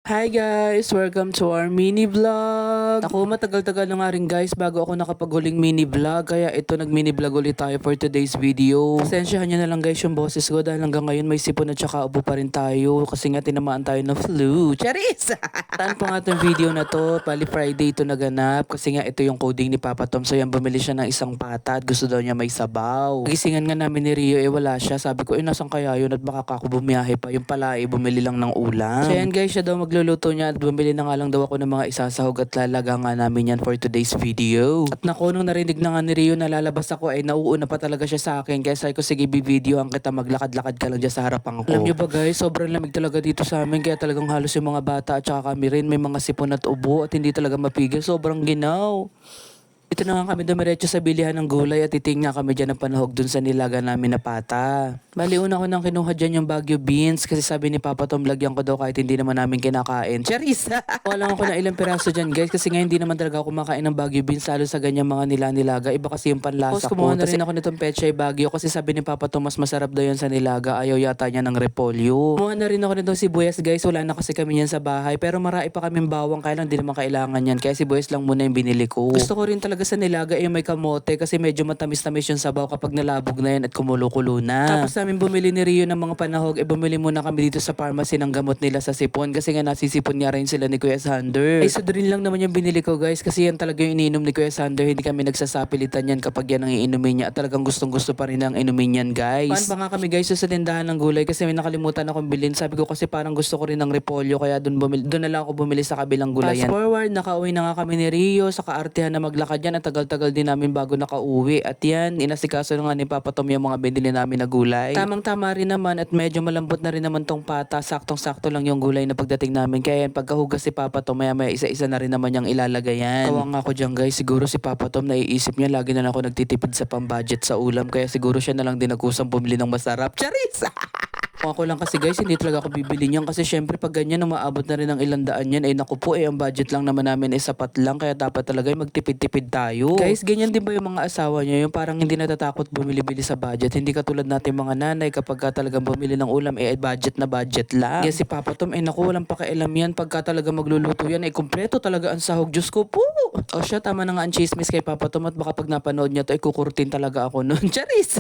Hi guys! Welcome to our mini vlog! Ako matagal-tagal na nga rin guys bago ako nakapaghuling mini vlog, kaya ito nag mini vlog ulit tayo for today's video. Pasensyahan nyo na lang guys yung boses ko dahil hanggang ngayon may sipon at saka ubo pa rin tayo kasi nga tinamaan tayo ng flu. Charis! Saan po nga itong video na to? Pali Friday ito naganap kasi nga ito yung coding ni Papa Tom, so yan bumili siya ng isang pata at gusto daw niya may sabaw. Nagisingan nga namin ni Rio wala siya, sabi ko nasan kaya yun at baka ako bumiyahe pa, yung pala bumili lang ng ulam. So yan guys, siya daw magluluto niya at bumili na nga lang daw ako ng mga isasahog at lalaga nga namin yan for today's video. At naku, nung narinig na nga ni Rio na lalabas ako nauuna pa talaga siya sa akin, kaya sabi ko sige bibideo ang kita, maglakad-lakad ka lang dyan sa harapan ko. Alam nyo ba guys, sobrang lamig talaga dito sa amin, kaya talagang halos yung mga bata at saka kami rin may mga sipon at ubo at hindi talaga mapigil, sobrang ginaw. Ito na nga kami dumiretso sa bilihan ng gulay at titingnan kami dyan ng panahog dun sa nilaga namin na pata. Bali una ko nang kinuha dyan yung Baguio beans kasi sabi ni Papa Tom lagyan ko daw kahit hindi naman namin kinakain. Charis! Wala ako na ilang piraso dyan guys kasi nga hindi naman talaga ako kumakain ng Baguio beans lalo sa ganyan mga nilanilaga. Iba kasi yung panlasa ko. Kumuha na rin ako nitong Pechay Baguio kasi sabi ni Papa Tom mas masarap daw yun sa nilaga. Ayaw yata niya ng repolyo. Kumuha na rin ako nitong sibuyas guys. Wala na kasi kami yan sa bahay pero marami pa kaming bawang kaya lang di naman kailangan yan. Kaya sibuyas lang muna yung binili ko. Gusto ko rin talaga sa nilaga may kamote kasi medyo matamis-tamis yung sabaw kapag nalabog na yan at kumulo-kulo na. Tapos namin bumili ni Rio ng mga panahog, bumili muna kami dito sa pharmacy ng gamot nila sa sipon kasi nga nasisipon nga rin sila ni Kuya Sander. Ay Sodrin lang naman yung binili ko guys kasi yan talaga yung iniinom ni Kuya Sander, hindi kami nagsasapilitan yan kapag yan ang iinumin niya at talagang gustong-gusto pa rin ang inumin yan guys. Paan pa nga kami guys sa tindahan ng gulay kasi may nakalimutan akong bilhin, sabi ko kasi parang gusto ko rin ng repolyo kaya doon na lang ako bumili sa kabilang gulayan. Fast forward, nakauwi na nga kami ni Rio sa kaartehan na maglakad yan at tagal-tagal din namin bago nakauwi at yan, inasikaso na nga ni Papa Tom yung mga binili namin na gulay. Tamang-tama rin naman at medyo malambot na rin naman tong pata, saktong-sakto lang yung gulay na pagdating namin, kaya yan pagkahugas si Papa Tom maya isa-isa na rin naman niyang ilalagay yan. Kawang ako dyan guys, siguro si Papa Tom naiisip niya lagi na ako nagtitipid sa pambudget sa ulam kaya siguro siya na lang din nagkusang bumili ng masarap. Charis! Ako lang kasi guys, hindi talaga ako bibili niyan kasi syempre pag ganyan umaabot na rin ng ilang daan yan, naku po ang budget lang naman namin sapat lang kaya dapat talaga magtipid-tipid tayo. Guys, ganyan din ba yung mga asawa niyo, yung parang hindi natatakot bumili-bili sa budget, hindi katulad natin mga nanay kapag talagang bumili ng ulam budget na budget lang. Yes, si Papa Tom naku walang pakialam yan, pagka talaga magluluto yan kumpleto talaga ang sahog, Diyos ko po. O siya, tama na nga ang chismis kay Papa Tom at baka pag napanood niya to kukurtin talaga ako nun. Charis!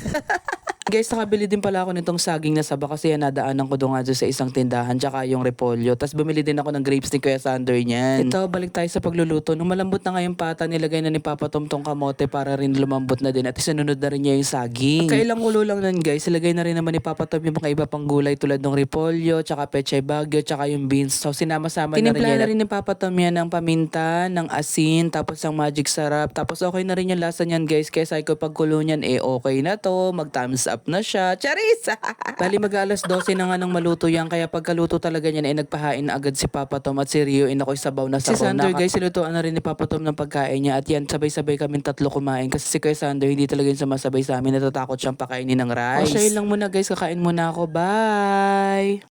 Guys, nakabili din pala ako nitong saging na saba kasi nadaanan ko doon nga sa isang tindahan tsaka yung repolyo. Tapos bumili din ako ng grapes ni Kuya Sander niyan. Ito, balik tayo sa pagluluto. Nung malambot na nga yung pata, nilagay na ni Papa Tom tong kamote para rin lumambot na din at isunod na rin niya yung saging. Kailang ulo lang nun guys, ilagay na rin naman ni Papa Tom yung mga iba pang gulay tulad ng repolyo, tsaka Pechay Baguio, tsaka yung beans. So sinama-sama na rin yan. Na rin ni Papa Tom yan ng paminta, ng asin, tapos ng magic sarap. Tapos okay na rin yung lasa niyan guys, kaya sabi ko pagkulo niyan okay na to, mag-thumbs up na siya. Charis! Bali mag-alas 12 na nga nang maluto yan, kaya pagkaluto talaga niyan nagpahain na agad si Papa Tom at si Rio ako'y sabaw na sabaw. Si Sander guys, silutuan na rin ni Papa Tom ng pagkain niya at yan sabay-sabay kami tatlo kumain kasi si Kuya Sander hindi talaga yung sumasabay sa amin, natatakot siyang pakainin ng rice. O siya lang muna guys, kakain muna ako. Bye!